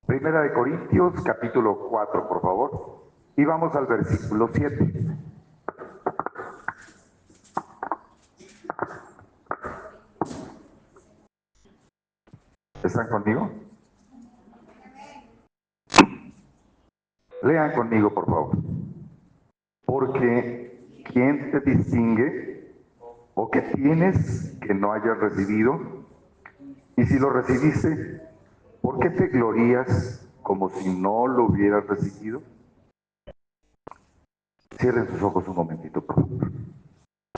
Primera de Corintios, capítulo 4, por favor. Y vamos al versículo 7. ¿Están conmigo? Lean conmigo, por favor. Porque ¿quién te distingue? ¿O qué tienes que no hayas recibido? Y si lo recibiste, ¿por qué te glorías como si no lo hubieras recibido? Cierren sus ojos un momentito, por favor.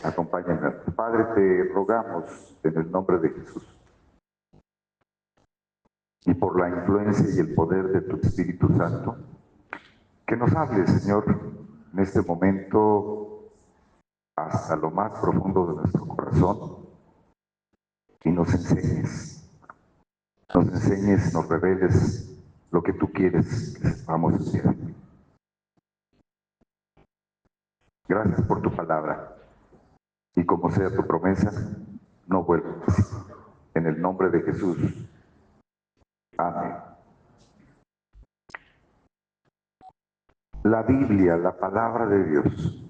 Acompáñenme. Padre, te rogamos en el nombre de Jesús y por la influencia y el poder de tu Espíritu Santo, que nos hables, Señor, en este momento hasta lo más profundo de nuestro corazón y nos enseñes, nos reveles lo que tú quieres que sepamos hacer. Gracias por tu palabra y como sea tu promesa, no vuelvas. En el nombre de Jesús. Amén. La Biblia, la palabra de Dios,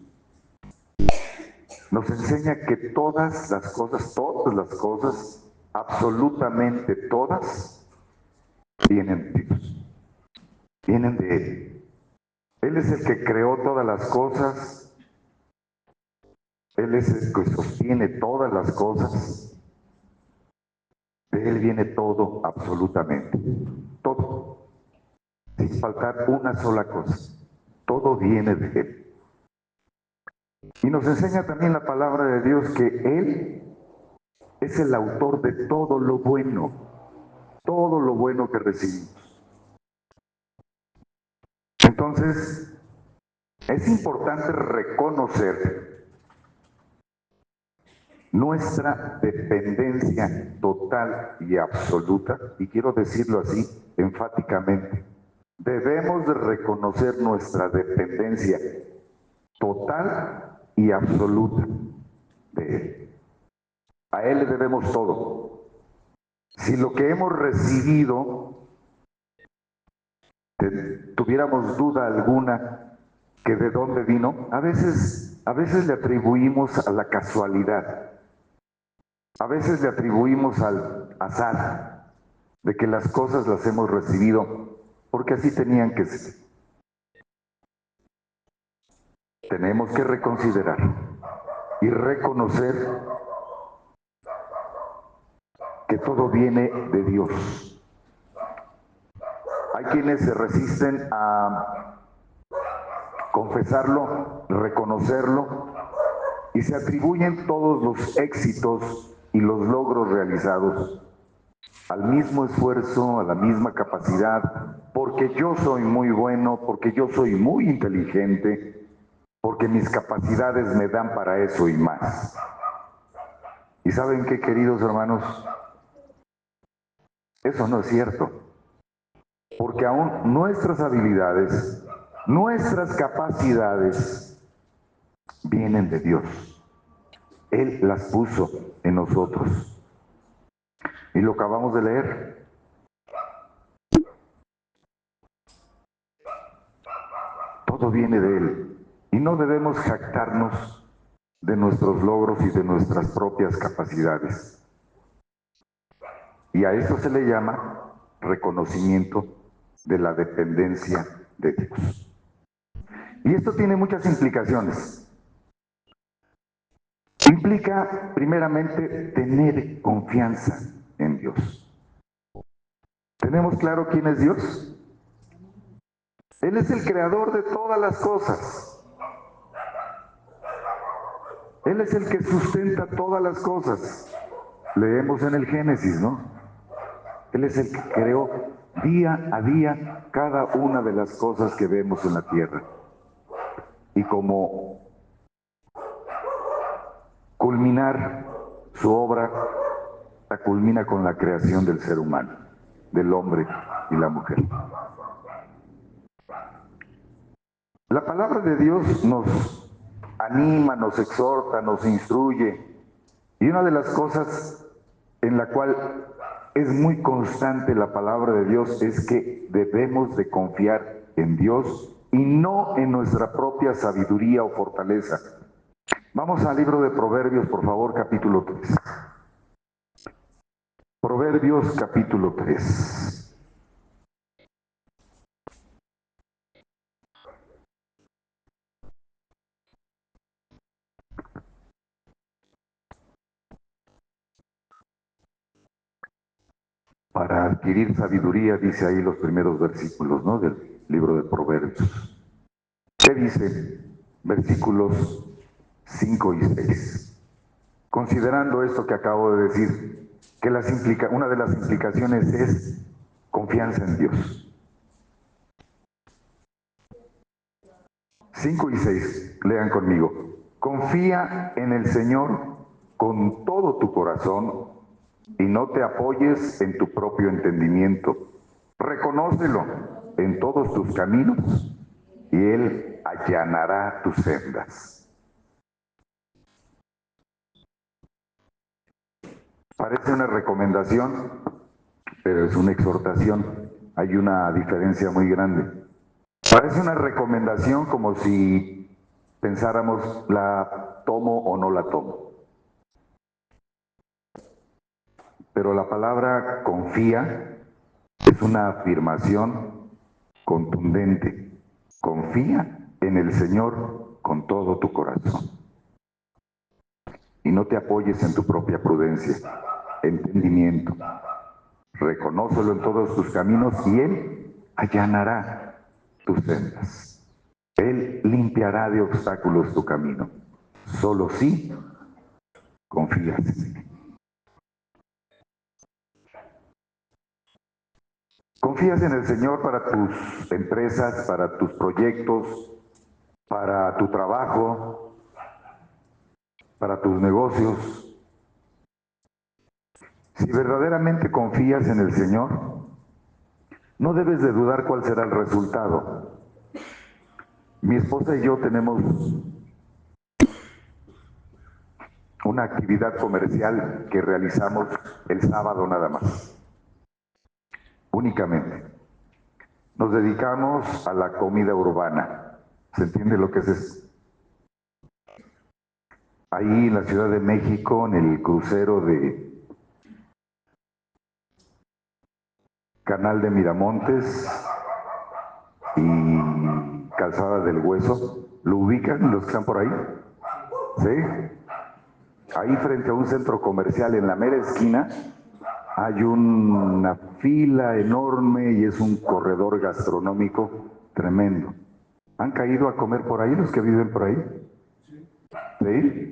nos enseña que todas las cosas, absolutamente todas, vienen de Dios, vienen de Él. Él es el que creó todas las cosas, Él es el que sostiene todas las cosas, de Él viene todo, absolutamente, todo, sin faltar una sola cosa, todo viene de Él. Y nos enseña también la palabra de Dios que Él es el autor de todo lo bueno que recibimos. Entonces, es importante reconocer nuestra dependencia total y absoluta, y quiero decirlo así enfáticamente, debemos de reconocer nuestra dependencia total y absoluta de Él. A Él le debemos todo. Si lo que hemos recibido, tuviéramos duda alguna que de dónde vino, a veces le atribuimos a la casualidad, a veces le atribuimos al azar, de que las cosas las hemos recibido porque así tenían que ser. Tenemos que reconsiderar y reconocer que todo viene de Dios. Hay quienes se resisten a confesarlo, reconocerlo, y se atribuyen todos los éxitos y los logros realizados al mismo esfuerzo, a la misma capacidad, porque yo soy muy bueno, porque yo soy muy inteligente, porque mis capacidades me dan para eso y más. ¿Y saben qué, queridos hermanos? Eso no es cierto, porque aún nuestras habilidades, nuestras capacidades vienen de Dios. Él las puso en nosotros. Y lo acabamos de leer. Todo viene de Él. Y no debemos jactarnos de nuestros logros y de nuestras propias capacidades. Y a esto se le llama reconocimiento de la dependencia de Dios. Y esto tiene muchas implicaciones. Implica, primeramente, tener confianza en Dios. ¿Tenemos claro quién es Dios? Él es el creador de todas las cosas. Él es el que sustenta todas las cosas. Leemos en el Génesis, ¿no? Él es el que creó día a día cada una de las cosas que vemos en la tierra. Y como culminar su obra, la culmina con la creación del ser humano, del hombre y la mujer. La palabra de Dios nos anima, nos exhorta, nos instruye. Y una de las cosas en la cual es muy constante la palabra de Dios, es que debemos de confiar en Dios y no en nuestra propia sabiduría o fortaleza. Vamos al libro de Proverbios, por favor, capítulo 3. Proverbios, capítulo 3. Para adquirir sabiduría, dice ahí los primeros versículos, ¿no?, del libro de Proverbios. ¿Qué dice? Versículos 5 y 6. Considerando esto que acabo de decir, que una de las implicaciones es confianza en Dios. 5 y 6, lean conmigo. Confía en el Señor con todo tu corazón y no te apoyes en tu propio entendimiento. Reconócelo en todos tus caminos y Él allanará tus sendas. Parece una recomendación, pero es una exhortación. Hay una diferencia muy grande. Parece una recomendación como si pensáramos, ¿la tomo o no la tomo? Pero la palabra confía es una afirmación contundente. Confía en el Señor con todo tu corazón. Y no te apoyes en tu propia prudencia, entendimiento. Reconócelo en todos tus caminos y Él allanará tus sendas. Él limpiará de obstáculos tu camino. Solo si confías en Él. Confías en el Señor para tus empresas, para tus proyectos, para tu trabajo, para tus negocios. Si verdaderamente confías en el Señor, no debes de dudar cuál será el resultado. Mi esposa y yo tenemos una actividad comercial que realizamos el sábado nada más, únicamente. Nos dedicamos a la comida urbana. ¿Se entiende lo que es eso? Ahí en la Ciudad de México, en el crucero de Canal de Miramontes y Calzada del Hueso, ¿lo ubican los que están por ahí? ¿Sí? Ahí frente a un centro comercial, en la mera esquina, hay una fila enorme y es un corredor gastronómico tremendo. ¿Han caído a comer por ahí los que viven por ahí? ¿Sí?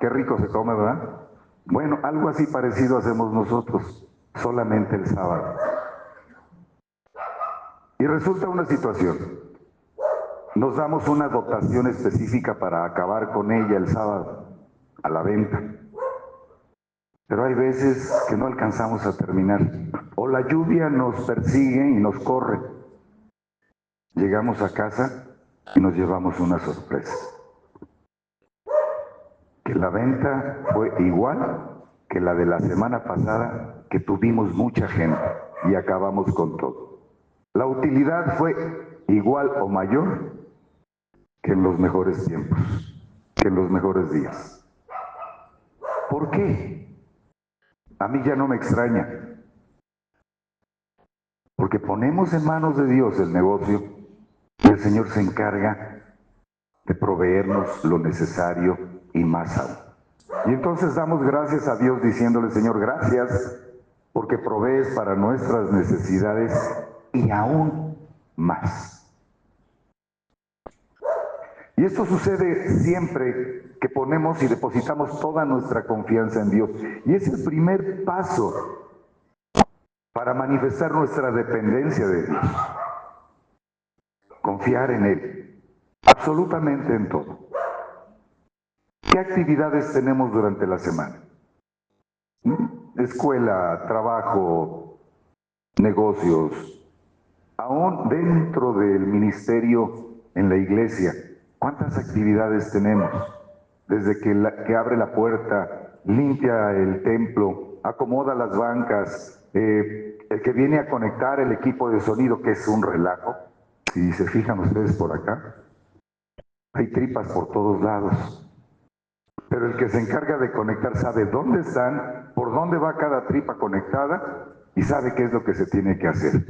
Qué rico se come, ¿verdad? Bueno, algo así parecido hacemos nosotros, solamente el sábado. Y resulta una situación. Nos damos una dotación específica para acabar con ella el sábado, a la venta. Pero hay veces que no alcanzamos a terminar. O la lluvia nos persigue y nos corre. Llegamos a casa y nos llevamos una sorpresa. Que la venta fue igual que la de la semana pasada, que tuvimos mucha gente y acabamos con todo. La utilidad fue igual o mayor que en los mejores tiempos, que en los mejores días. ¿Por qué? A mí ya no me extraña. Porque ponemos en manos de Dios el negocio y el Señor se encarga de proveernos lo necesario y más aún. Y entonces damos gracias a Dios diciéndole, Señor, gracias porque provees para nuestras necesidades y aún más. Y esto sucede siempre que ponemos y depositamos toda nuestra confianza en Dios. Y es el primer paso para manifestar nuestra dependencia de Dios. Confiar en Él, absolutamente en todo. ¿Qué actividades tenemos durante la semana? Escuela, trabajo, negocios, aún dentro del ministerio en la iglesia. ¿Cuántas actividades tenemos? Desde que abre la puerta, limpia el templo, acomoda las bancas, el que viene a conectar el equipo de sonido, que es un relajo. Si se fijan ustedes por acá, hay tripas por todos lados. Pero el que se encarga de conectar sabe dónde están, por dónde va cada tripa conectada y sabe qué es lo que se tiene que hacer.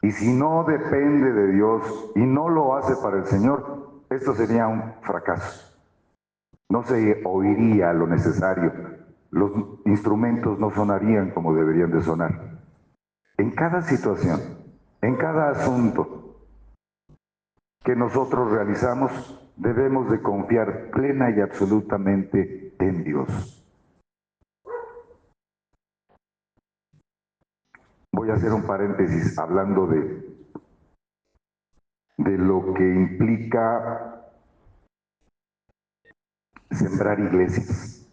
Y si no depende de Dios y no lo hace para el Señor, esto sería un fracaso. No se oiría lo necesario. Los instrumentos no sonarían como deberían de sonar. En cada situación, en cada asunto que nosotros realizamos, debemos de confiar plena y absolutamente en Dios. Voy a hacer un paréntesis hablando de lo que implica sembrar iglesias.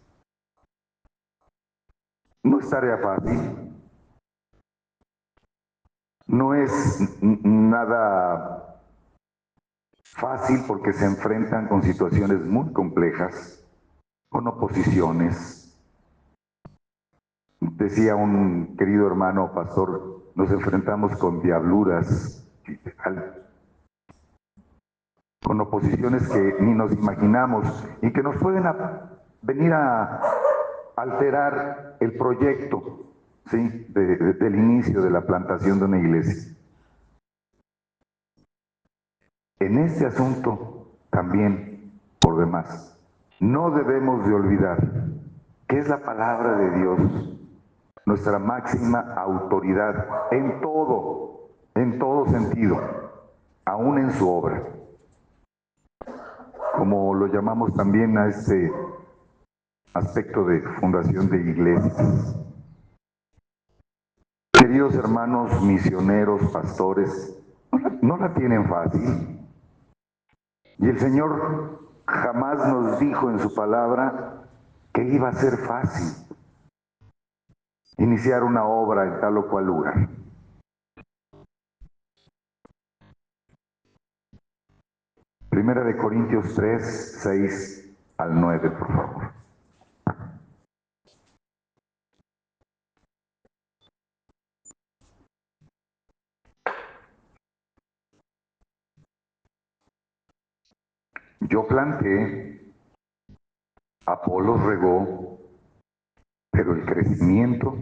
No es tarea fácil, no es nada fácil porque se enfrentan con situaciones muy complejas, con oposiciones. Decía un querido hermano pastor, nos enfrentamos con diabluras, con oposiciones que ni nos imaginamos y que nos pueden venir a alterar el proyecto, ¿sí? Del inicio de la plantación de una iglesia. En este asunto también, por demás, no debemos de olvidar que es la palabra de Dios nuestra máxima autoridad en todo sentido, aún en su obra. Como lo llamamos también a este aspecto de fundación de iglesias. Queridos hermanos misioneros, pastores, no la tienen fácil. Y el Señor jamás nos dijo en su palabra que iba a ser fácil iniciar una obra en tal o cual lugar. Primera de Corintios 3, 6 al 9, por favor. Yo planté, Apolos regó, pero el crecimiento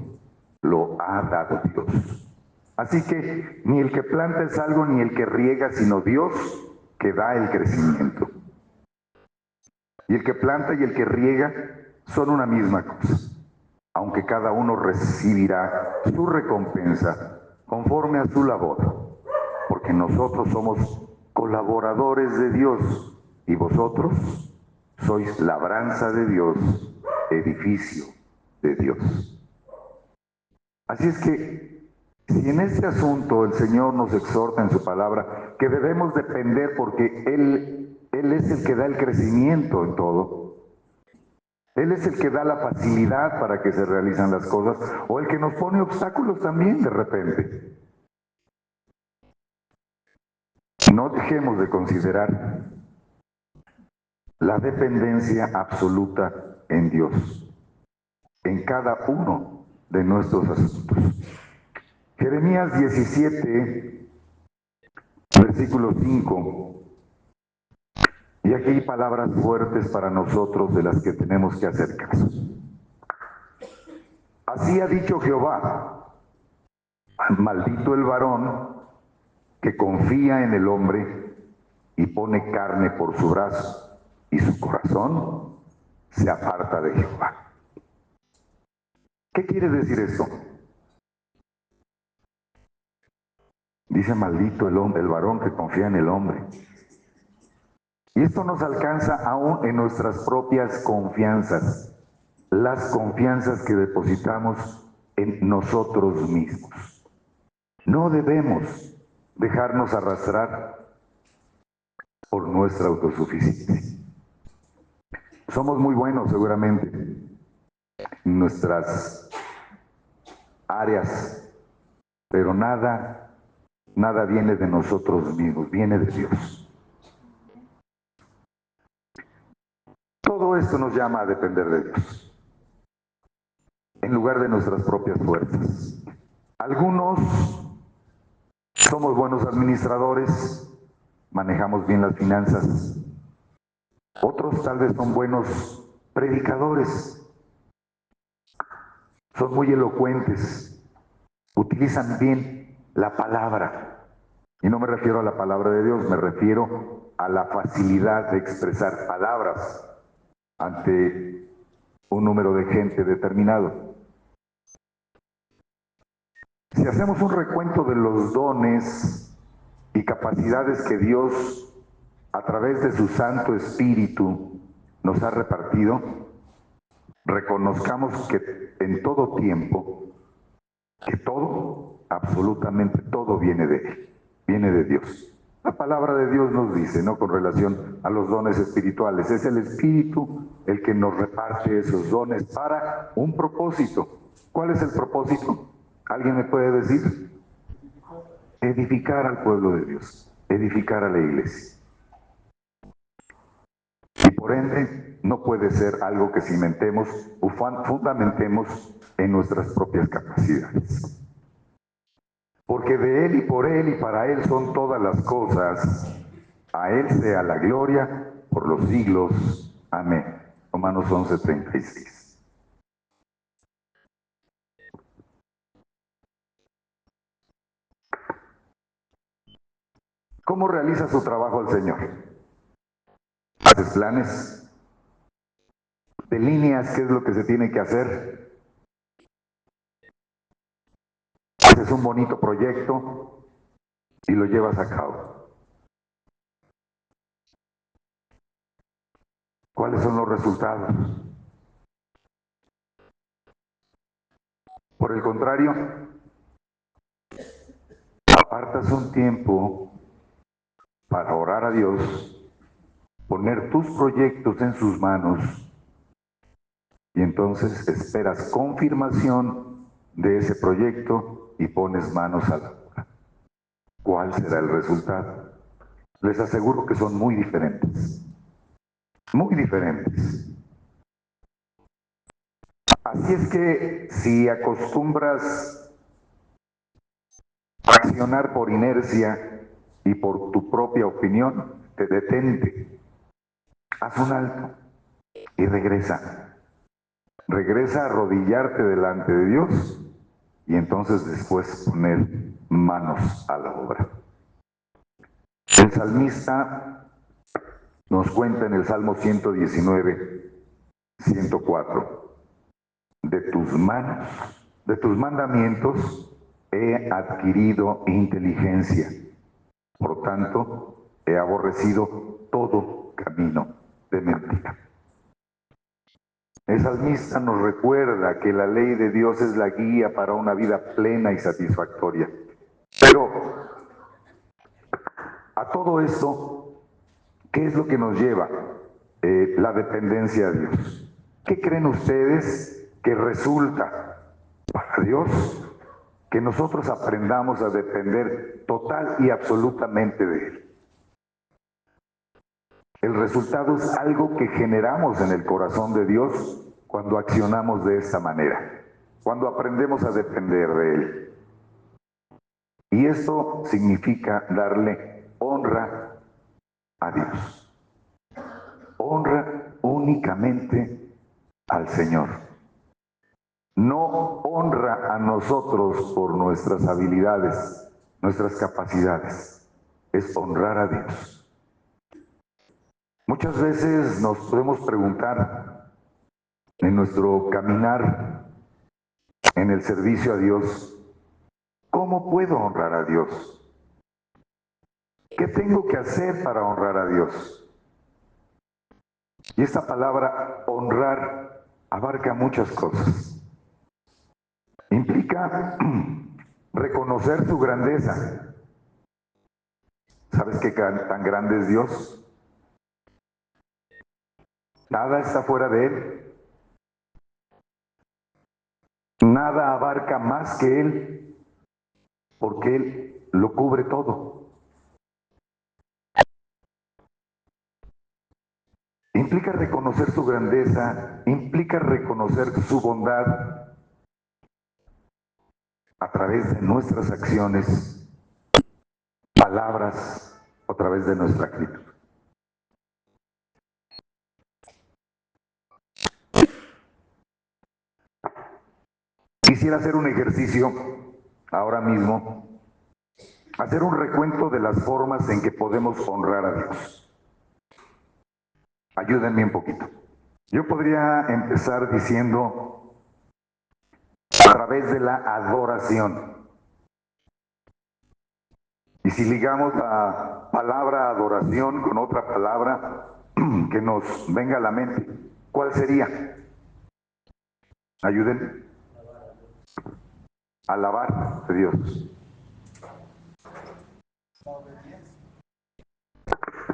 lo ha dado Dios. Así que ni el que planta es algo, ni el que riega, sino Dios que da el crecimiento. Y el que planta y el que riega son una misma cosa, aunque cada uno recibirá su recompensa conforme a su labor, porque nosotros somos colaboradores de Dios y vosotros sois labranza de Dios, edificio de Dios. Así es que si en este asunto el Señor nos exhorta en su palabra que debemos depender porque Él es el que da el crecimiento en todo. Él es el que da la facilidad para que se realizan las cosas o el que nos pone obstáculos también de repente. No dejemos de considerar la dependencia absoluta en Dios, en cada uno de nuestros asuntos. Jeremías 17, versículo 5. Y aquí hay palabras fuertes para nosotros de las que tenemos que hacer caso. Así ha dicho Jehová, maldito el varón que confía en el hombre y pone carne por su brazo, y su corazón se aparta de Jehová. ¿Qué quiere decir esto? Dice maldito el varón que confía en el hombre. Y esto nos alcanza aún en nuestras propias confianzas, las confianzas que depositamos en nosotros mismos. No debemos dejarnos arrastrar por nuestra autosuficiencia. Somos muy buenos seguramente en nuestras áreas, pero nada viene de nosotros mismos, viene de Dios. Todo esto nos llama a depender de Dios. en lugar de nuestras propias fuerzas. Algunos somos buenos administradores, manejamos bien las finanzas. Otros tal vez son buenos predicadores, son muy elocuentes, utilizan bien la palabra. Y no me refiero a la palabra de Dios, me refiero a la facilidad de expresar palabras ante un número de gente determinado. Si hacemos un recuento de los dones y capacidades que Dios, a través de su Santo Espíritu, nos ha repartido, reconozcamos que en todo tiempo, que todo, absolutamente todo viene de Él, viene de Dios. La palabra de Dios nos dice, ¿no?, con relación a los dones espirituales, es el Espíritu el que nos reparte esos dones para un propósito. ¿Cuál es el propósito? ¿Alguien me puede decir? Edificar al pueblo de Dios, edificar a la iglesia. Y por ende, no puede ser algo que cimentemos o fundamentemos en nuestras propias capacidades. Porque de Él y por Él y para Él son todas las cosas. A Él sea la gloria por los siglos. Amén. Romanos 11:36. ¿Cómo realiza su trabajo el Señor? ¿Haces planes? ¿Delineas qué es lo que se tiene que hacer? ¿Haces un bonito proyecto y lo llevas a cabo? ¿Cuáles son los resultados? Por el contrario, apartas un tiempo para orar a Dios, poner tus proyectos en sus manos y entonces esperas confirmación de ese proyecto y pones manos a la obra. ¿Cuál será el resultado? Les aseguro que son muy diferentes. Muy diferentes. Así es que si acostumbras a accionar por inercia y por tu propia opinión, te detente. Haz un alto y regresa. Regresa a arrodillarte delante de Dios y entonces después poner manos a la obra. El salmista nos cuenta en el Salmo 119, 104, de tus manos, de tus mandamientos he adquirido inteligencia, por tanto he aborrecido todo camino de mentira. El salmista nos recuerda que la ley de Dios es la guía para una vida plena y satisfactoria. Pero a todo esto, ¿qué es lo que nos lleva? La dependencia a Dios. ¿Qué creen ustedes que resulta para Dios que nosotros aprendamos a depender total y absolutamente de Él? El resultado es algo que generamos en el corazón de Dios cuando accionamos de esta manera, cuando aprendemos a depender de Él. Y esto significa darle honra a Dios. Honra únicamente al Señor. No honra a nosotros por nuestras habilidades, nuestras capacidades. Es honrar a Dios. Muchas veces nos podemos preguntar en nuestro caminar en el servicio a Dios, ¿cómo puedo honrar a Dios? ¿Qué tengo que hacer para honrar a Dios? Y esta palabra honrar abarca muchas cosas. Implica reconocer su grandeza. ¿Sabes qué tan grande es Dios? Nada está fuera de Él. Nada abarca más que Él, porque Él lo cubre todo. Implica reconocer su grandeza, implica reconocer su bondad, a través de nuestras acciones, palabras, a través de nuestra actitud. Quisiera hacer un ejercicio ahora mismo, hacer un recuento de las formas en que podemos honrar a Dios. Ayúdenme un poquito. Yo podría empezar diciendo a través de la adoración. Y si ligamos la palabra adoración con otra palabra que nos venga a la mente, ¿cuál sería? Ayúdenme. Alabar a Dios.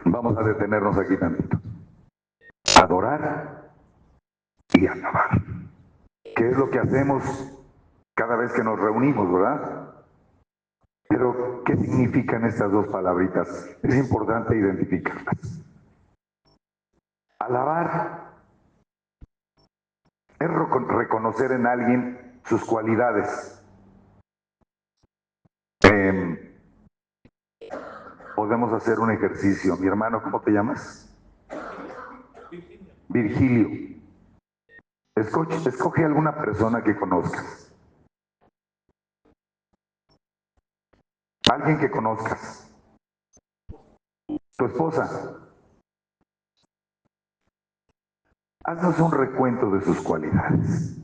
Vamos a detenernos aquí tantito. Adorar y alabar. ¿Qué es lo que hacemos cada vez que nos reunimos, verdad? Pero, ¿qué significan estas dos palabritas? Es importante identificarlas. Alabar es reconocer en alguien sus cualidades. Podemos hacer un ejercicio. Mi hermano, ¿cómo te llamas? Virgilio. Escoge alguna persona que conozcas. Alguien que conozcas. Tu esposa. Haznos un recuento de sus cualidades.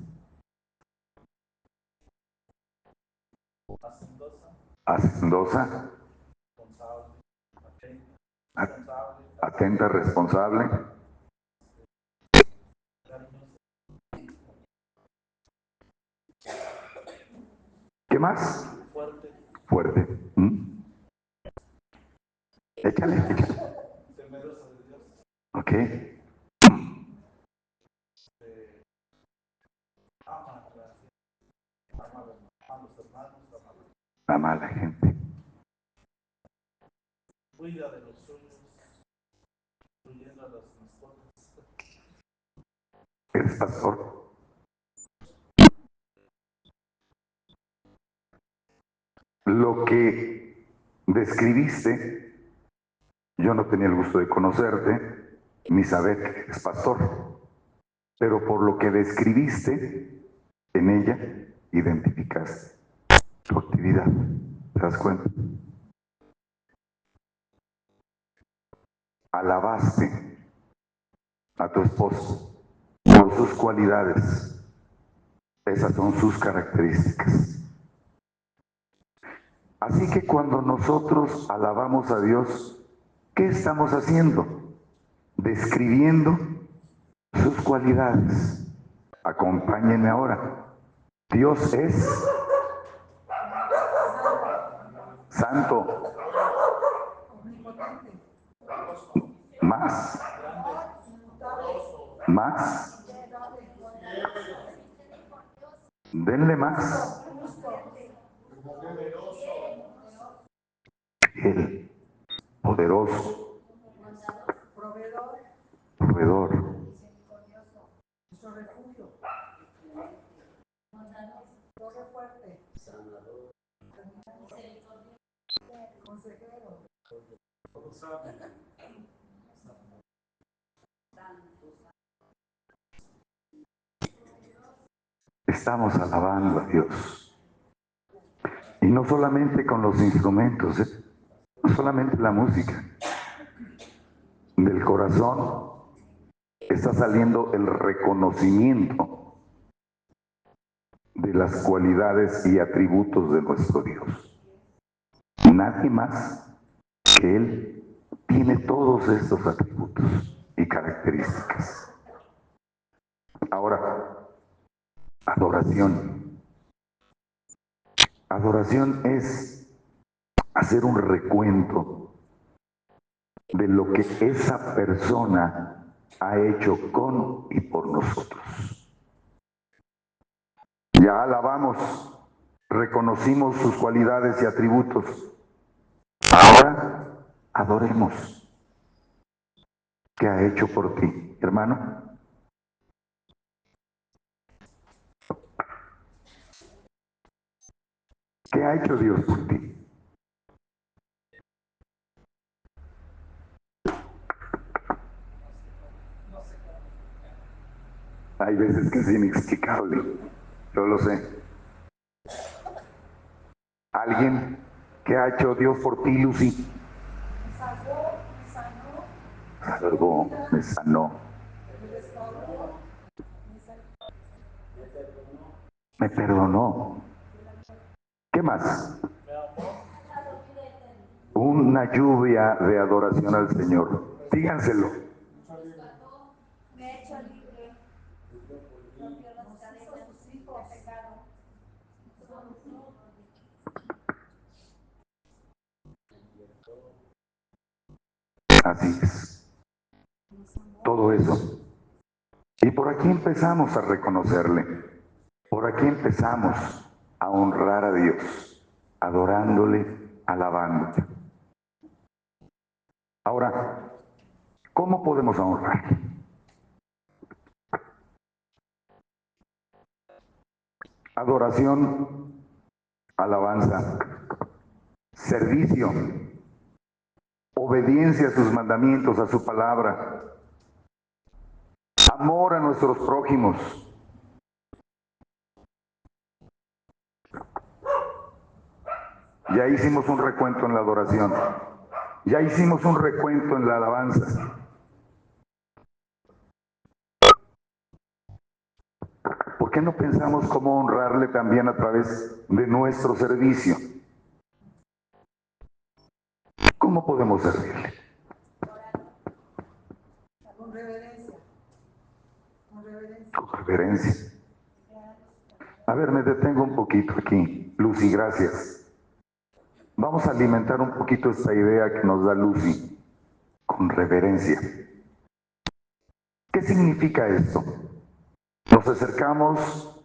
Hacendosa. Atenta, responsable. ¿Qué más? Fuerte. Échale. Ok. Ama a la gente. Cuida de los suyos, incluyendo a las mascotas. ¿Eres pastor? Lo que describiste, yo no tenía el gusto de conocerte, ni saber que eres pastor, pero por lo que describiste, en ella identificaste tu actividad. ¿Te das cuenta? Alabaste a tu esposo por sus cualidades. Esas son sus características. Así que cuando nosotros alabamos a Dios, ¿qué estamos haciendo? Describiendo sus cualidades. Acompáñenme ahora. Dios es santo. Más. Más. Denle más. El poderoso. Proveedor. Estamos alabando a Dios. Y no solamente con los instrumentos, no solamente la música. Del corazón está saliendo el reconocimiento de las cualidades y atributos de nuestro Dios. Nadie más que Él tiene todos estos atributos y características. Ahora, adoración. Adoración es hacer un recuento de lo que esa persona ha hecho con y por nosotros. Ya alabamos, reconocimos sus cualidades y atributos. Ahora adoremos. ¿Qué ha hecho por ti, hermano? ¿Qué ha hecho Dios por ti? Hay veces que es inexplicable, yo lo sé. ¿Alguien? ¿Qué ha hecho Dios por ti, Lucy? Me salvó, me sanó, Salvó, me sanó, me restauró, me perdonó. ¿Qué más? Una lluvia de adoración al Señor. Díganselo. me ha hecho libre, rompió las cadenas, sus hijos, pecado. Así es. Todo eso. Y por aquí empezamos a reconocerle. Por aquí empezamos a honrar a Dios, adorándole, alabándole. Ahora, ¿cómo podemos honrar? Adoración, alabanza, servicio, obediencia a sus mandamientos, a su palabra, amor a nuestros prójimos. Ya hicimos un recuento en la adoración, ya hicimos un recuento en la alabanza. ¿Por qué no pensamos cómo honrarle también a través de nuestro servicio? ¿Cómo podemos servirle? Con reverencia, con reverencia. Con reverencia. A ver, me detengo un poquito aquí. Lucy, gracias. Vamos a alimentar un poquito esta idea que nos da Lucy, con reverencia. ¿Qué significa esto? Nos acercamos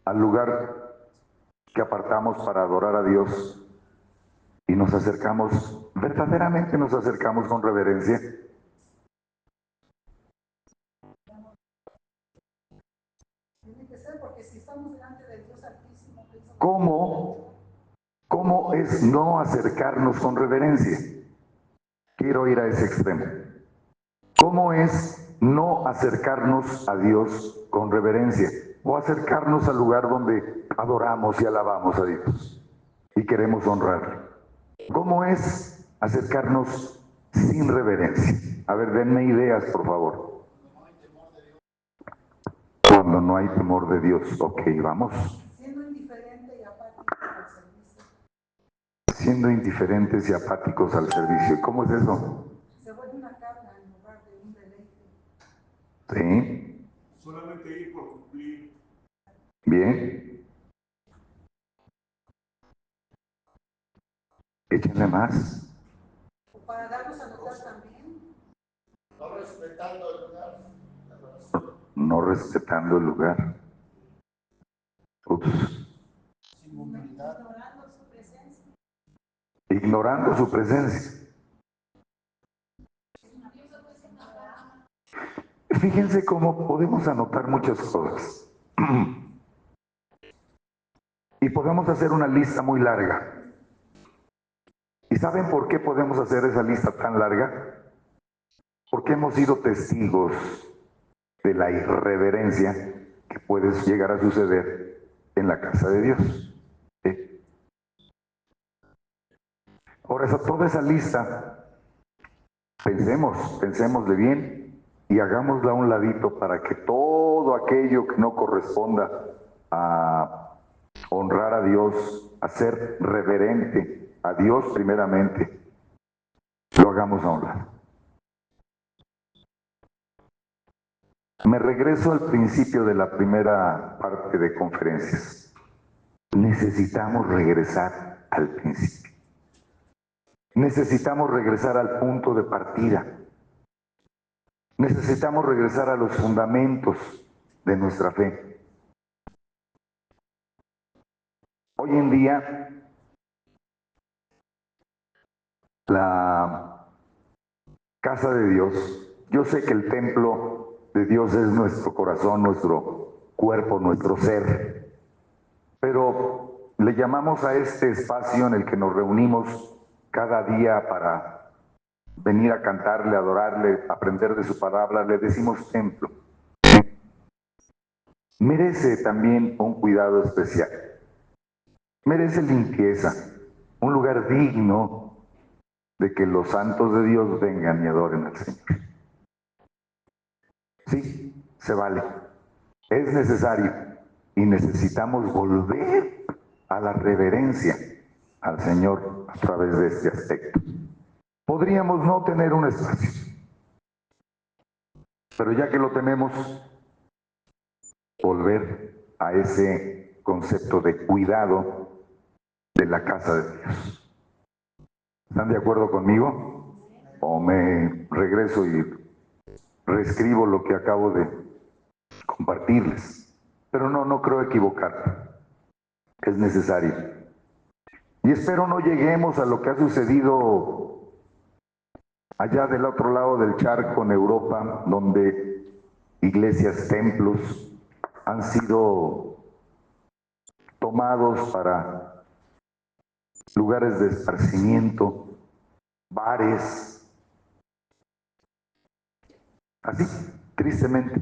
al lugar que apartamos para adorar a Dios y nos acercamos, verdaderamente nos acercamos con reverencia. Tiene que ser porque si estamos delante de Dios Altísimo, ¿Cómo es no acercarnos con reverencia? Quiero ir a ese extremo. ¿Cómo es no acercarnos a Dios con reverencia? O acercarnos al lugar donde adoramos y alabamos a Dios y queremos honrarle. ¿Cómo es acercarnos sin reverencia? A ver, denme ideas, por favor. Cuando no hay temor de Dios. Ok, vamos. siendo indiferente y apático al servicio. Siendo indiferentes y apáticos al servicio. ¿Cómo es eso? Se vuelve una carga en lugar de un deleite. ¿Sí? Solamente ir por cumplir. Bien. Échenle más. O para darnos a notar también. No respetando el lugar. No respetando el lugar. Ups. Sin humildad. Ignorando su presencia. Ignorando su presencia. Fíjense cómo podemos anotar muchas cosas. Y podemos hacer una lista muy larga. ¿Y saben por qué podemos hacer esa lista tan larga? Porque hemos sido testigos de la irreverencia que puede llegar a suceder en la casa de Dios. ¿Sí? Por eso toda esa lista, pensémosle bien y hagámosla a un ladito para que todo aquello que no corresponda a honrar a Dios, a ser reverente a Dios primeramente, lo hagamos a un lado. Me regreso al principio de la primera parte de conferencias. Necesitamos regresar al principio. Necesitamos regresar al punto de partida. Necesitamos regresar a los fundamentos de nuestra fe. Hoy en día, la casa de Dios, yo sé que el templo de Dios es nuestro corazón, nuestro cuerpo, nuestro ser, pero le llamamos a este espacio en el que nos reunimos cada día para venir a cantarle, adorarle, aprender de su palabra, le decimos templo. Merece también un cuidado especial. Merece limpieza, un lugar digno de que los santos de Dios vengan y adoren al Señor. Sí, se vale. Es necesario y necesitamos volver a la reverencia al Señor a través de este aspecto. Podríamos no tener un espacio, pero ya que lo tenemos, volver a ese concepto de cuidado de la casa de Dios. ¿Están de acuerdo conmigo? ¿O me regreso y reescribo lo que acabo de compartirles? Pero no creo equivocarme. Es necesario. Y espero no lleguemos a lo que ha sucedido allá del otro lado del charco en Europa, donde iglesias, templos han sido tomados para lugares de esparcimiento, bares, así, tristemente.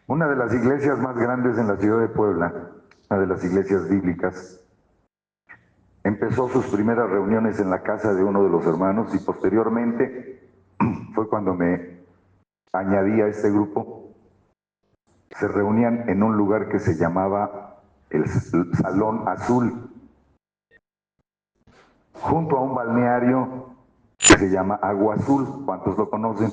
Una de las iglesias más grandes en la ciudad de Puebla, una de las iglesias bíblicas, empezó sus primeras reuniones en la casa de uno de los hermanos y posteriormente fue cuando me añadí a este grupo. Se reunían en un lugar que se llamaba el Salón Azul, junto a un balneario que se llama Agua Azul. ¿Cuántos lo conocen?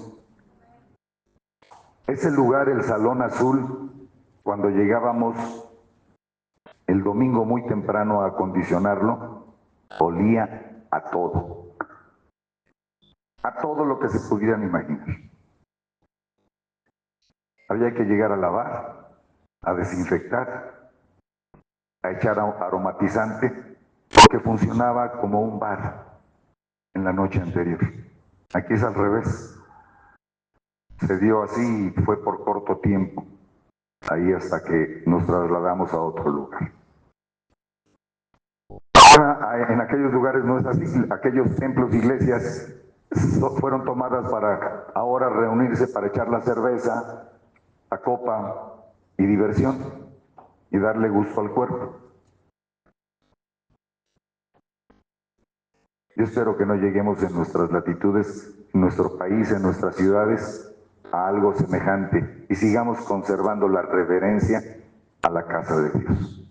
Ese lugar, el Salón Azul, cuando llegábamos el domingo muy temprano a acondicionarlo, olía a todo lo que se pudieran imaginar. Había que llegar a lavar, a desinfectar, a echar aromatizante, porque funcionaba como un bar en la noche anterior. Aquí es al revés. Se dio así y fue por corto tiempo, ahí hasta que nos trasladamos a otro lugar. Ahora, en aquellos lugares no es así. Aquellos templos, iglesias, fueron tomadas para ahora reunirse para echar la cerveza, la copa y diversión y darle gusto al cuerpo. Yo espero que no lleguemos en nuestras latitudes, en nuestro país, en nuestras ciudades, a algo semejante y sigamos conservando la reverencia a la casa de Dios.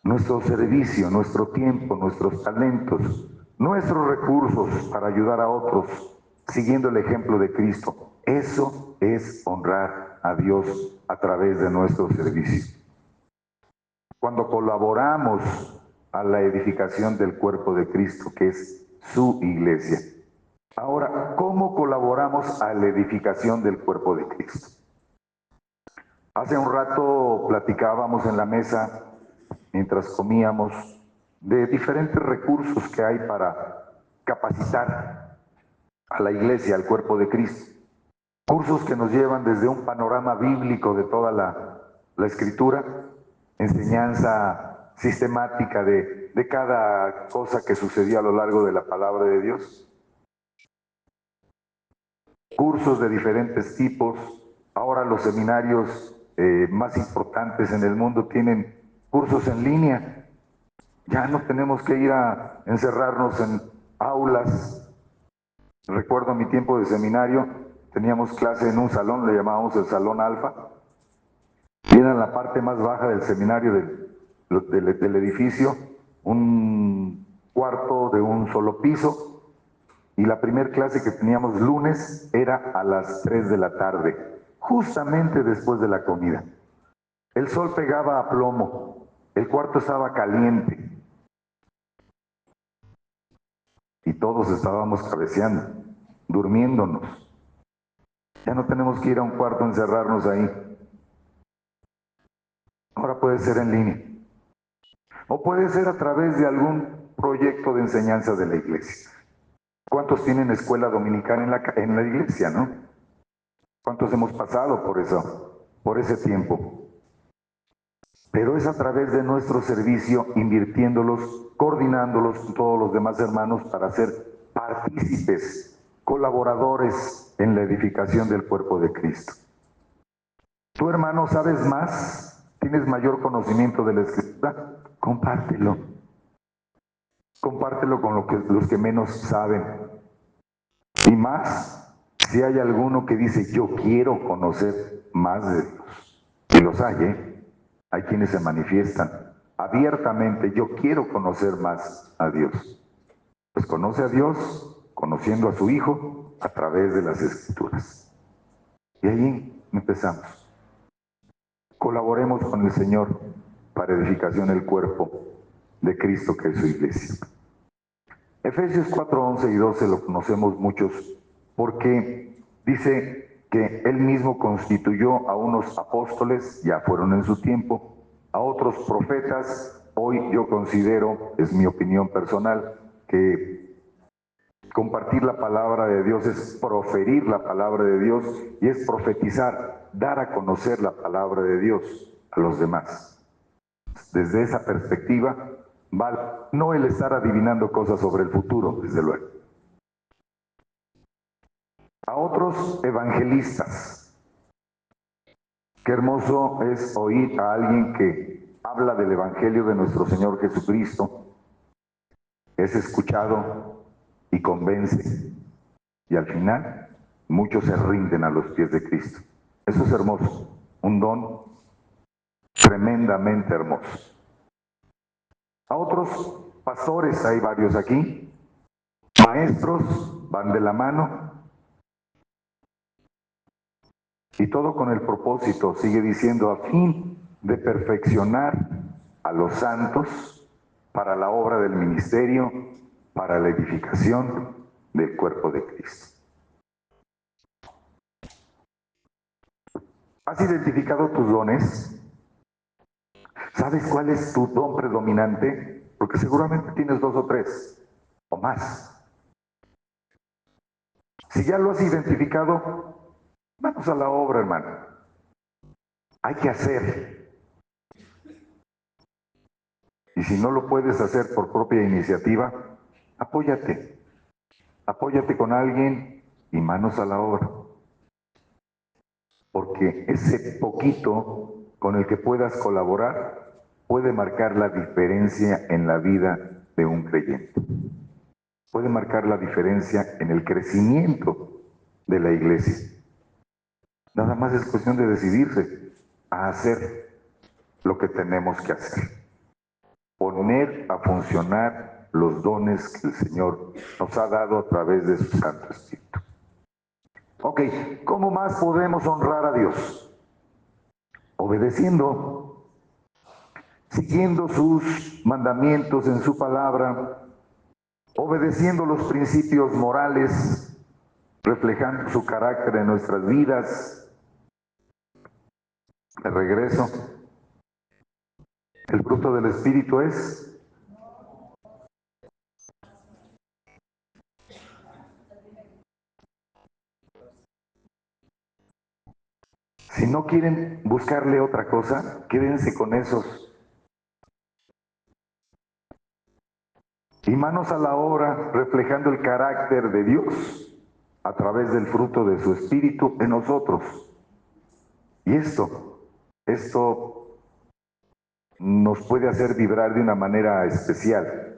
Nuestro servicio, nuestro tiempo, nuestros talentos, nuestros recursos para ayudar a otros, siguiendo el ejemplo de Cristo. Eso es honrar a Dios a través de nuestro servicio. Cuando colaboramos a la edificación del cuerpo de Cristo, que es su iglesia. Ahora, ¿cómo colaboramos a la edificación del cuerpo de Cristo? Hace un rato platicábamos en la mesa, mientras comíamos, de diferentes recursos que hay para capacitar a la iglesia, al cuerpo de Cristo. Cursos que nos llevan desde un panorama bíblico de toda la escritura, enseñanza sistemática de cada cosa que sucedía a lo largo de la palabra de Dios. Cursos de diferentes tipos. Ahora los seminarios más importantes en el mundo tienen cursos en línea. Ya no tenemos que ir a encerrarnos en aulas. Recuerdo mi tiempo de seminario, teníamos clase en un salón, le llamábamos el Salón Alfa, y era en la parte más baja del seminario del edificio, un cuarto de un solo piso, y la primera clase que teníamos lunes era a las 3 de la tarde, justamente después de la comida. El sol pegaba a plomo, el cuarto estaba caliente, y todos estábamos cabeceando, durmiéndonos. Ya no tenemos que ir a un cuarto a encerrarnos ahí. Ahora puede ser en línea. O puede ser a través de algún proyecto de enseñanza de la iglesia. ¿Cuántos tienen escuela dominical en la iglesia, no? ¿Cuántos hemos pasado por eso, por ese tiempo? pero es a través de nuestro servicio, invirtiéndolos, coordinándolos con todos los demás hermanos para ser partícipes, colaboradores en la edificación del cuerpo de Cristo. Tú, hermano, sabes más, tienes mayor conocimiento de la Escritura, compártelo. Compártelo con los que menos saben. Y más, si hay alguno que dice, yo quiero conocer más de Dios. Y los hay, ¿eh? Hay quienes se manifiestan abiertamente, yo quiero conocer más a Dios. Pues conoce a Dios conociendo a su Hijo a través de las Escrituras. Y ahí empezamos. Colaboremos con el Señor para edificación del cuerpo de Cristo, que es su iglesia. Efesios 4, 11 y 12 lo conocemos muchos porque dice que Él mismo constituyó a unos apóstoles, ya fueron en su tiempo, a otros profetas. Hoy yo considero, es mi opinión personal, que compartir la palabra de Dios es proferir la palabra de Dios y es profetizar, dar a conocer la palabra de Dios a los demás. Desde esa perspectiva, vale, no el estar adivinando cosas sobre el futuro, desde luego. A otros evangelistas. Qué hermoso es oír a alguien que habla del evangelio de nuestro Señor Jesucristo, es escuchado y convence, y al final muchos se rinden a los pies de Cristo. Eso es hermoso, un don tremendamente hermoso. A otros pastores, hay varios aquí, maestros, van de la mano, y todo con el propósito, sigue diciendo, a fin de perfeccionar a los santos para la obra del ministerio, para la edificación del cuerpo de Cristo. ¿Has identificado tus dones? ¿Sabes cuál es tu don predominante? Porque seguramente tienes 2 o 3 o más. Si ya lo has identificado, vamos a la obra, hermano. Hay que hacer. Y si no lo puedes hacer por propia iniciativa, apóyate. Apóyate con alguien y manos a la obra. Porque ese poquito con el que puedas colaborar puede marcar la diferencia en la vida de un creyente. Puede marcar la diferencia en el crecimiento de la iglesia. Nada más es cuestión de decidirse a hacer lo que tenemos que hacer. Poner a funcionar los dones que el Señor nos ha dado a través de su Santo Espíritu. Ok, ¿cómo más podemos honrar a Dios? Obedeciendo, siguiendo sus mandamientos en su palabra, obedeciendo los principios morales, reflejando su carácter en nuestras vidas. De regreso, el fruto del Espíritu es si no quieren buscarle otra cosa, quédense con esos. Y manos a la obra, reflejando el carácter de Dios a través del fruto de su Espíritu en nosotros. Y esto nos puede hacer vibrar de una manera especial,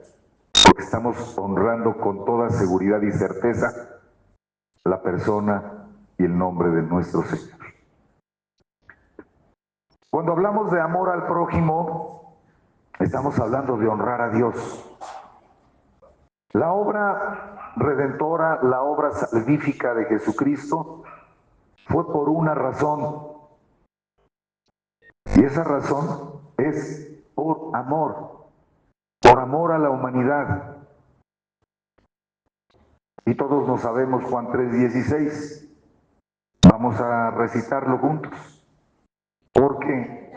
porque estamos honrando con toda seguridad y certeza la persona y el nombre de nuestro Señor. Cuando hablamos de amor al prójimo, estamos hablando de honrar a Dios. La obra redentora, la obra salvífica de Jesucristo fue por una razón. Y esa razón es por amor a la humanidad. Y todos nos sabemos Juan 3:16. Vamos a recitarlo juntos. Porque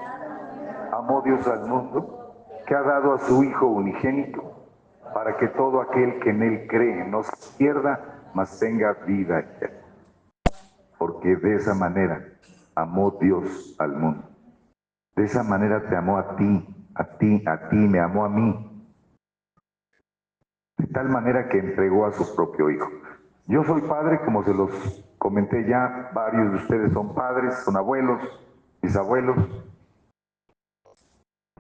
amó Dios al mundo, que ha dado a su Hijo unigénito, para que todo aquel que en Él cree no se pierda, mas tenga vida eterna. Porque de esa manera amó Dios al mundo. De esa manera te amó a ti, me amó a mí. De tal manera que entregó a su propio Hijo. Yo soy padre, como se los comenté ya, varios de ustedes son padres, son abuelos, bisabuelos,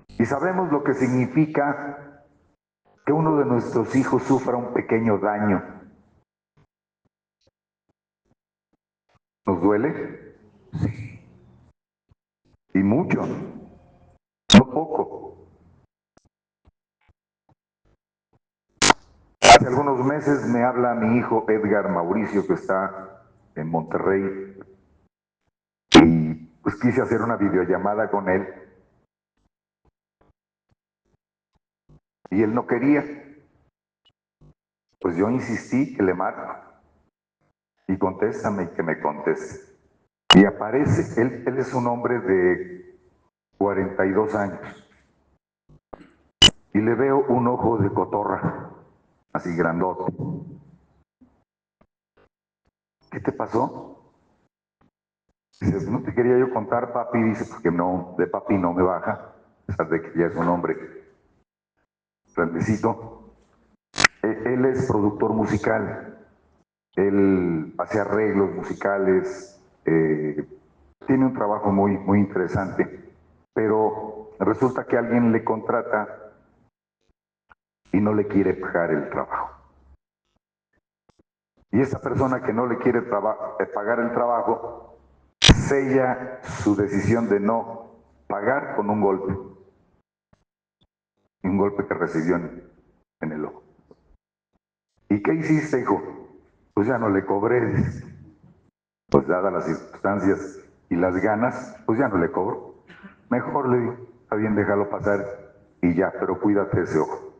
y sabemos lo que significa que uno de nuestros hijos sufra un pequeño daño. ¿Nos duele? Sí. Y mucho, no poco. Hace algunos meses me habla mi hijo Edgar Mauricio, que está en Monterrey, y pues quise hacer una videollamada con él, y él no quería. Pues yo insistí que le marco, y contéstame y que me conteste. Y aparece, él es un hombre de 42 años, y le veo un ojo de cotorra, así grandote. ¿Qué te pasó? Dice, no te quería yo contar, papi. Dice, porque no, de papi no me baja, a pesar de que ya es un hombre grandecito. Él es productor musical, él hace arreglos musicales, tiene un trabajo muy interesante, pero resulta que alguien le contrata y no le quiere pagar el trabajo. Y esa persona que no le quiere pagar el trabajo sella su decisión de no pagar con un golpe. Un golpe que recibió en el ojo. ¿Y qué hiciste, hijo? Pues ya no le cobré. Pues dadas las circunstancias y las ganas, pues ya no le cobro. Mejor le digo, está bien, déjalo pasar y ya, pero cuídate ese ojo.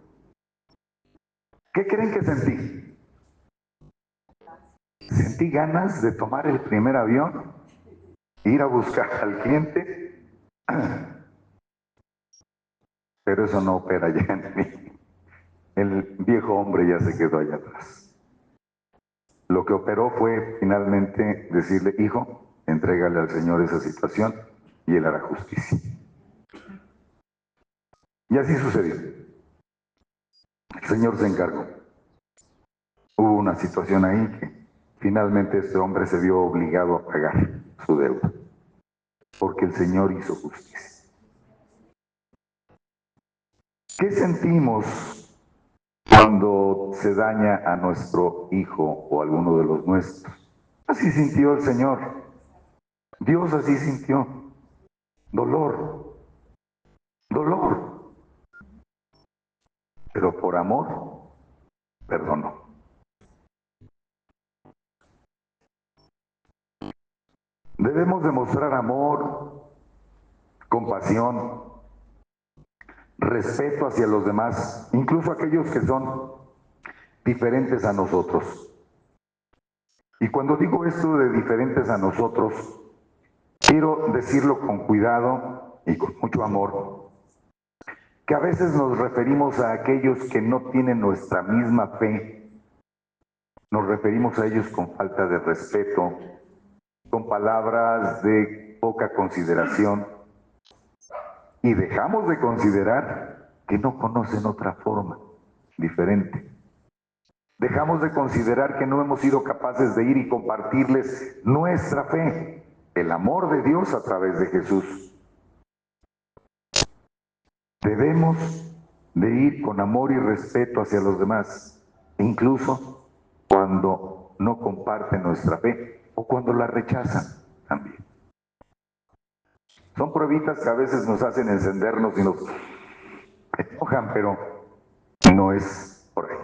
¿Qué creen que sentí? Sentí ganas de tomar el primer avión, ir a buscar al cliente, pero eso no opera ya en mí. El viejo hombre ya se quedó allá atrás. Lo que operó fue finalmente decirle, hijo, entrégale al Señor esa situación y Él hará justicia. Y así sucedió. El Señor se encargó. Hubo una situación ahí que finalmente este hombre se vio obligado a pagar su deuda, porque el Señor hizo justicia. ¿Qué sentimos cuando se daña a nuestro hijo o alguno de los nuestros? Así sintió el Señor. Dios así sintió. Dolor. Dolor. Pero por amor, perdonó. Debemos demostrar amor, compasión, respeto hacia los demás, incluso aquellos que son diferentes a nosotros. Y cuando digo esto de diferentes a nosotros, quiero decirlo con cuidado y con mucho amor, que a veces nos referimos a aquellos que no tienen nuestra misma fe, nos referimos a ellos con falta de respeto, con palabras de poca consideración, y dejamos de considerar que no conocen otra forma diferente. Dejamos de considerar que no hemos sido capaces de ir y compartirles nuestra fe, el amor de Dios a través de Jesús. Debemos de ir con amor y respeto hacia los demás, incluso cuando no comparten nuestra fe o cuando la rechazan también. Son pruebitas que a veces nos hacen encendernos y nos enojan, pero no es por ahí.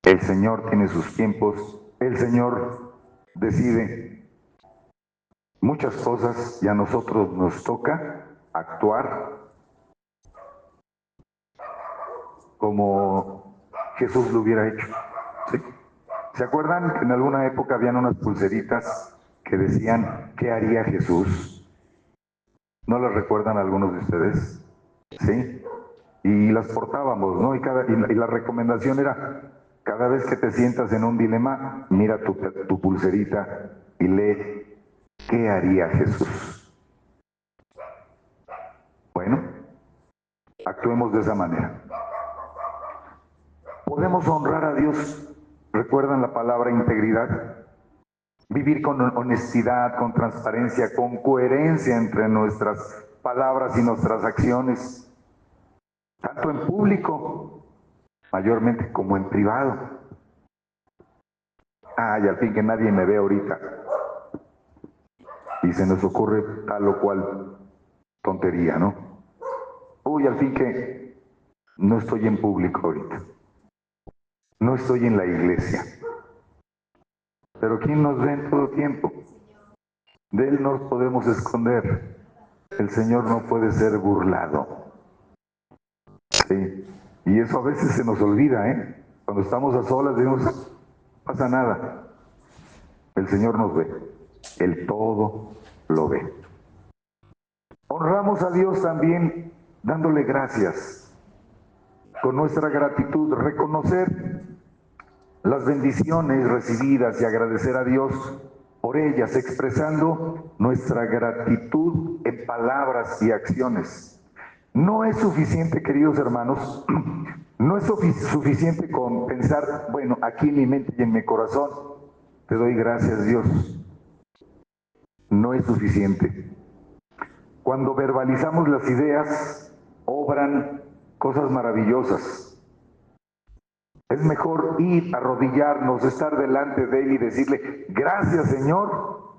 El Señor tiene sus tiempos, el Señor decide muchas cosas y a nosotros nos toca actuar como Jesús lo hubiera hecho. ¿Sí? ¿Se acuerdan que en alguna época habían unas pulseritas que decían ¿qué haría Jesús? ¿No las recuerdan algunos de ustedes? ¿Sí? Y las portábamos, ¿no? Y la recomendación era, cada vez que te sientas en un dilema, mira tu pulserita y lee, ¿qué haría Jesús? Actuemos de esa manera. Podemos honrar a Dios. ¿Recuerdan la palabra integridad? Vivir con honestidad, con transparencia, con coherencia entre nuestras palabras y nuestras acciones, tanto en público, mayormente, como en privado. Y al fin que nadie me ve ahorita. Y se nos ocurre tal o cual tontería, ¿no? Al fin que no estoy en público ahorita. No estoy en la iglesia. Pero ¿quién nos ve en todo tiempo? De Él no nos podemos esconder. El Señor no puede ser burlado. ¿Sí? Y eso a veces se nos olvida, ¿eh? Cuando estamos a solas decimos, no pasa nada. El Señor nos ve. Él todo lo ve. Honramos a Dios también dándole gracias. Con nuestra gratitud, reconocer las bendiciones recibidas y agradecer a Dios por ellas, expresando nuestra gratitud en palabras y acciones. No es suficiente, queridos hermanos, no es suficiente con pensar, bueno, aquí en mi mente y en mi corazón, te doy gracias, Dios. No es suficiente. Cuando verbalizamos las ideas, obran cosas maravillosas. Es mejor ir, arrodillarnos, estar delante de Él y decirle, gracias Señor,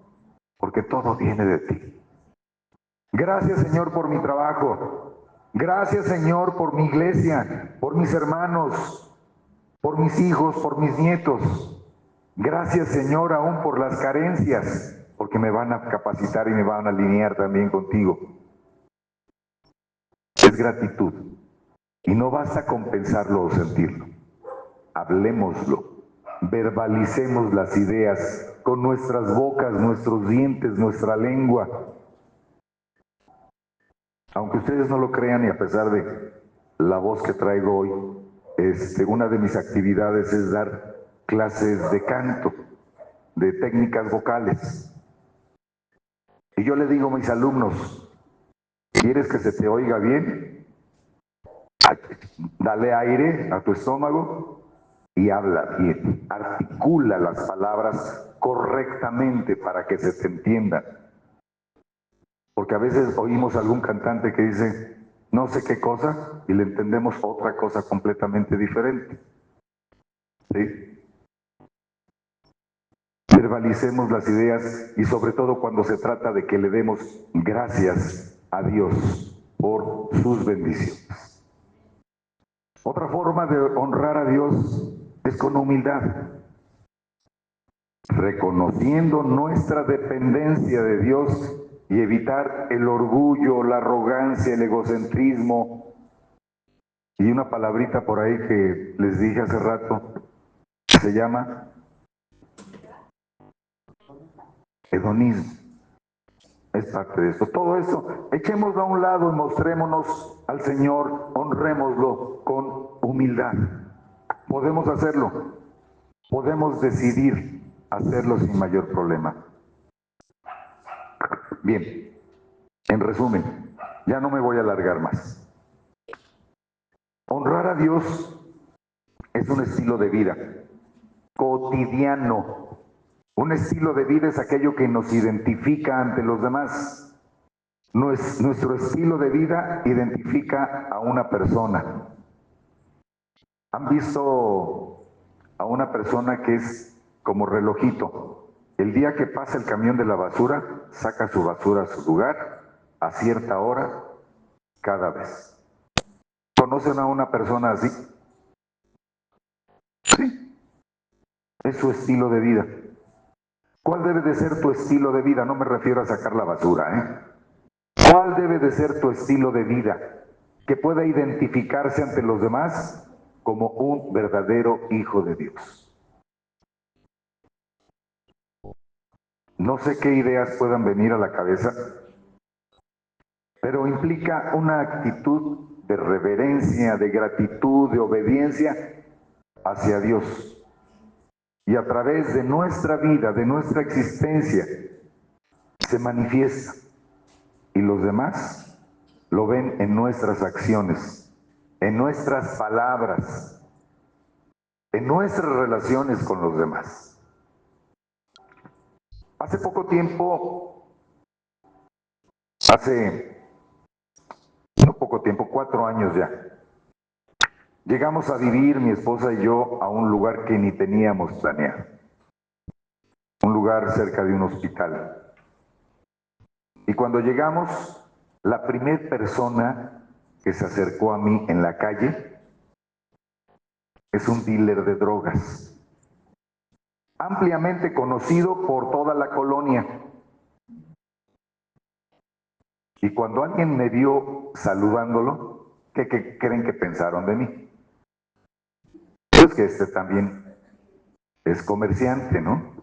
porque todo viene de ti. Gracias Señor por mi trabajo. Gracias Señor por mi iglesia, por mis hermanos, por mis hijos, por mis nietos. Gracias Señor aún por las carencias, porque me van a capacitar y me van a alinear también contigo. Es gratitud. Y no basta con pensarlo o sentirlo. Hablemoslo, verbalicemos las ideas con nuestras bocas, nuestros dientes, nuestra lengua. Aunque ustedes no lo crean y a pesar de la voz que traigo hoy, una de mis actividades es dar clases de canto, de técnicas vocales. Y yo le digo a mis alumnos, ¿quieres que se te oiga bien? Dale aire a tu estómago y habla bien, articula las palabras correctamente para que se te entiendan. Porque a veces oímos a algún cantante que dice, no sé qué cosa, y le entendemos otra cosa completamente diferente. ¿Sí? Verbalicemos las ideas y sobre todo cuando se trata de que le demos gracias a Dios por sus bendiciones. Otra forma de honrar a Dios es con humildad, reconociendo nuestra dependencia de Dios y evitar el orgullo, la arrogancia, el egocentrismo. Y una palabrita por ahí que les dije hace rato, se llama hedonismo. Es parte de esto. Todo esto, echémoslo a un lado y mostrémonos al Señor, honrémoslo con humildad. Podemos hacerlo, podemos decidir hacerlo sin mayor problema. Bien, en resumen, ya no me voy a alargar más. Honrar a Dios es un estilo de vida cotidiano. Un estilo de vida es aquello que nos identifica ante los demás. Nuestro estilo de vida identifica a una persona. ¿Han visto a una persona que es como relojito? El día que pasa el camión de la basura, saca su basura a su lugar a cierta hora cada vez. ¿Conocen a una persona así? Sí. Es su estilo de vida. ¿Cuál debe de ser tu estilo de vida? No me refiero a sacar la basura, ¿eh? ¿Cuál debe de ser tu estilo de vida que pueda identificarse ante los demás como un verdadero hijo de Dios? No sé qué ideas puedan venir a la cabeza, pero implica una actitud de reverencia, de gratitud, de obediencia hacia Dios. Y a través de nuestra vida, de nuestra existencia, se manifiesta. Y los demás lo ven en nuestras acciones, en nuestras palabras, en nuestras relaciones con los demás. Hace poco tiempo, no poco tiempo, 4 años ya, llegamos a vivir mi esposa y yo a un lugar que ni teníamos planeado, un lugar cerca de un hospital. Y cuando llegamos, la primera persona que se acercó a mí en la calle es un dealer de drogas, ampliamente conocido por toda la colonia. Y cuando alguien me vio saludándolo, ¿qué creen que pensaron de mí? Pues que este también es comerciante, ¿no?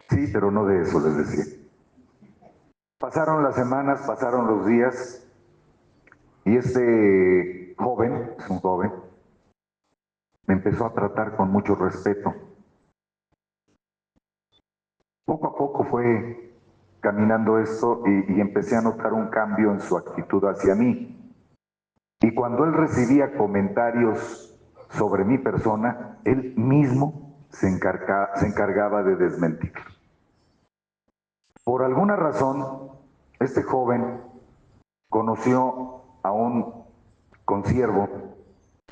Sí, pero no de eso les decía. Pasaron las semanas, pasaron los días, y este joven, es un joven, me empezó a tratar con mucho respeto. Poco a poco fue caminando esto y empecé a notar un cambio en su actitud hacia mí. Y cuando él recibía comentarios sobre mi persona, él mismo se encargaba de desmentir. Por alguna razón, este joven conoció a un consiervo,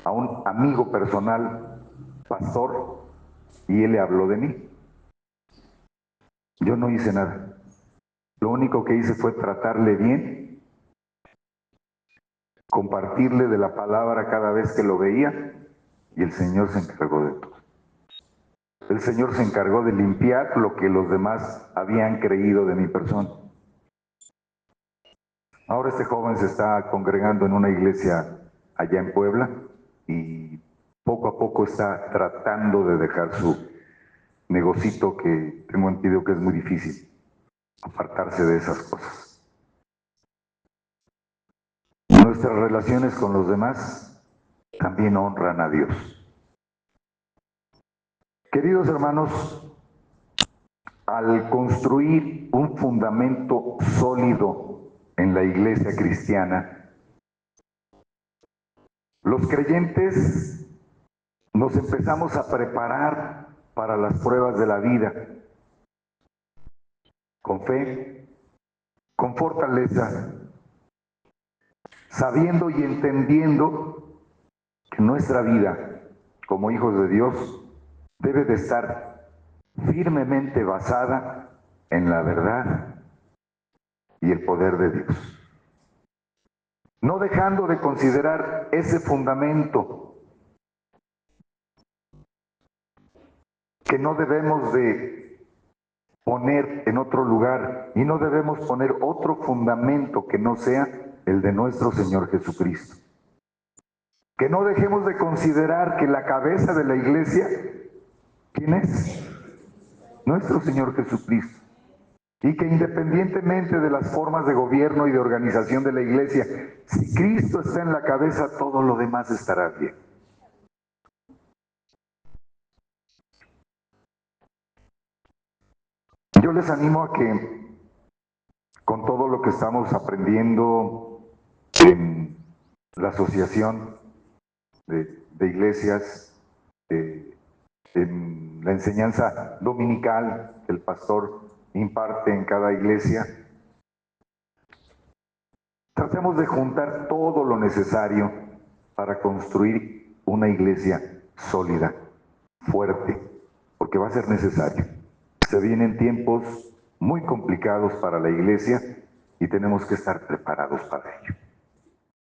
a un amigo personal, pastor, y él le habló de mí. Yo no hice nada. Lo único que hice fue tratarle bien, compartirle de la palabra cada vez que lo veía, y el Señor se encargó de todo. El Señor se encargó de limpiar lo que los demás habían creído de mi persona. Ahora este joven se está congregando en una iglesia allá en Puebla y poco a poco está tratando de dejar su negocito, que tengo entendido que es muy difícil apartarse de esas cosas. Nuestras relaciones con los demás también honran a Dios. Queridos hermanos, al construir un fundamento sólido en la iglesia cristiana, los creyentes nos empezamos a preparar para las pruebas de la vida, con fe, con fortaleza, sabiendo y entendiendo que nuestra vida como hijos de Dios debe de estar firmemente basada en la verdad y el poder de Dios. No dejando de considerar ese fundamento que no debemos de poner en otro lugar, y no debemos poner otro fundamento que no sea el de nuestro Señor Jesucristo. Que no dejemos de considerar que la cabeza de la iglesia, ¿quién es? Nuestro Señor Jesucristo. Y que independientemente de las formas de gobierno y de organización de la iglesia, si Cristo está en la cabeza, todo lo demás estará bien. Yo les animo a que, con todo lo que estamos aprendiendo en la asociación de iglesias, en la enseñanza dominical que el pastor imparte en cada iglesia, tratemos de juntar todo lo necesario para construir una iglesia sólida, fuerte, porque va a ser necesario. Se vienen tiempos muy complicados para la iglesia y tenemos que estar preparados para ello.